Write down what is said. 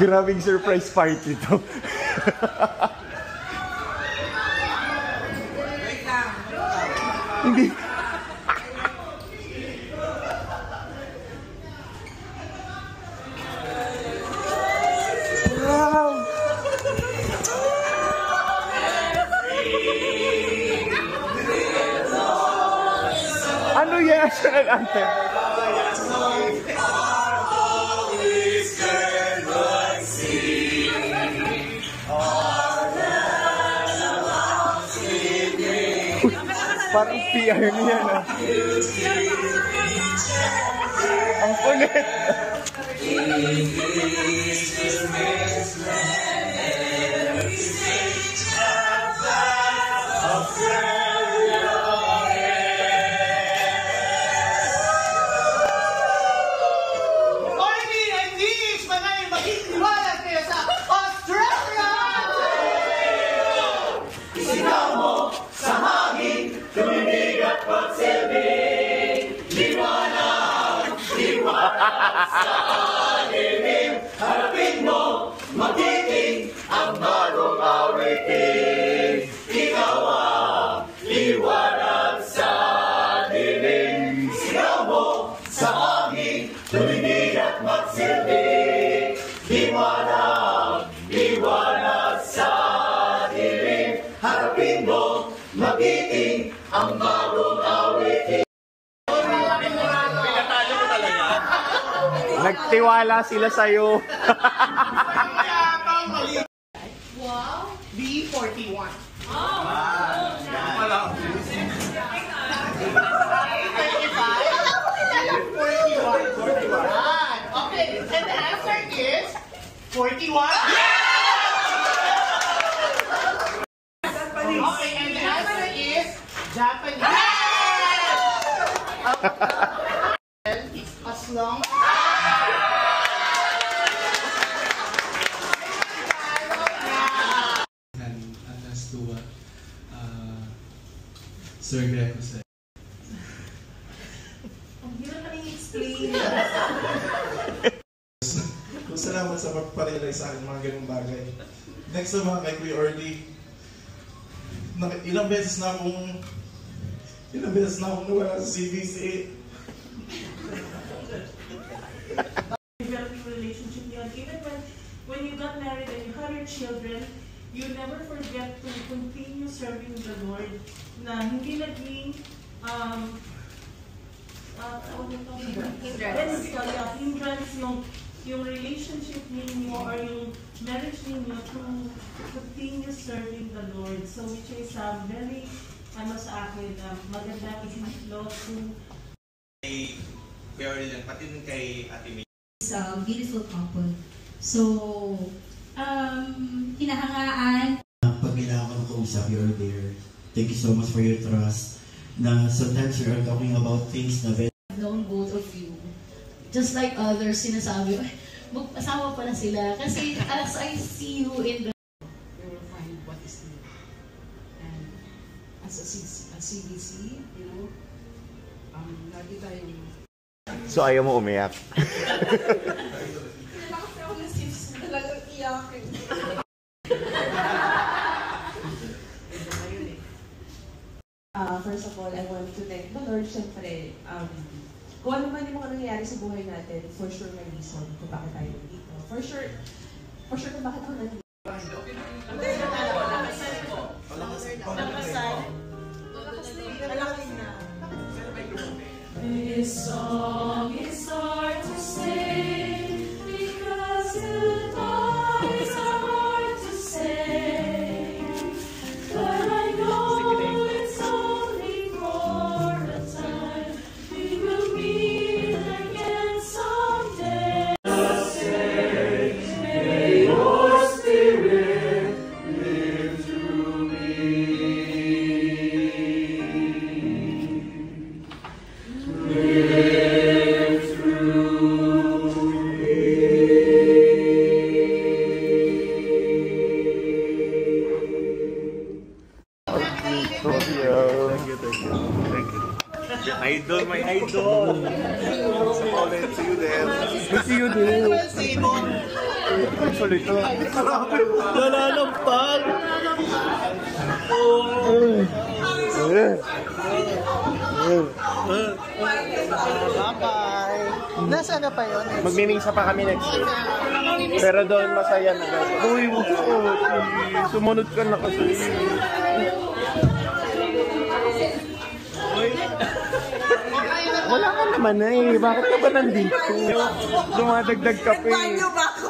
Grabing surprise party to. Hindi. Wow. Ano yan? National anthem. Parang PR niya na. Ang kulit. Sa dilim, harapin mo, magiting ang bagong awitin. Ikaw ang liwanag sa dilim. Sigaw mo sa hangin, tumibig at magsilbi. Liwanag, liwanag sa dilim. Harapin mo, magiting ang bagong awitin. Nagtiwala sila sa'yo. Wow. B41. Oh. 41. Okay, and the answer is 41. Okay, and the answer is Japanese. As long as to what Sir Greco said. ang hirap na i-explain. Salamat sa pagparilay sa akin mga ganung bagay. Next naman kay Kuya Orly. Ilang beses na akong nawala sa CBC. Developing relationship yun. Even when you got married and you have your children, you never forget to continue serving the Lord. Na hindi naging hindrance yung relationship ninyo or yung marriage ninyo to continue serving the Lord. So which is very, sa akin, maganda isinlot to Kuya Orly lang, pati nun kay Ate May. It's a beautiful couple. So, hinahangaan. Pag kailangan ko ng kausap, you're there. Thank you so much for your trust. Na sometimes you're talking about things na very... I've known both of you. Just like others, sinasabi, mag-asawa pala sila. Kasi as I see you in the... You will find what is new. And as a CBC, you know, lagi tayong... So ayaw mo umiyak. Talagang iyakin. First of all, I want to thank the Lord. Siyempre, kung ano man yung mga nangyayari sa buhay natin, for sure may reason kung bakit tayo nandito. For sure kung bakit ako nandito. This song is hard to sing because the thoughts are hard to say. But I know it's only for a time. We will meet again someday. May your spirit live through me. Idol, my idol. See you there. See you there. Sulit to. Nalalampag! Bye-bye. Nasaan na pa yun? Magmimingsa pa kami next week. Pero doon masaya na. Uy, sumunod ka na kasi. Wala ka naman na eh. Bakit ka ba nandito? Dumadagdag ka pa eh. Nagbanyo ba ako?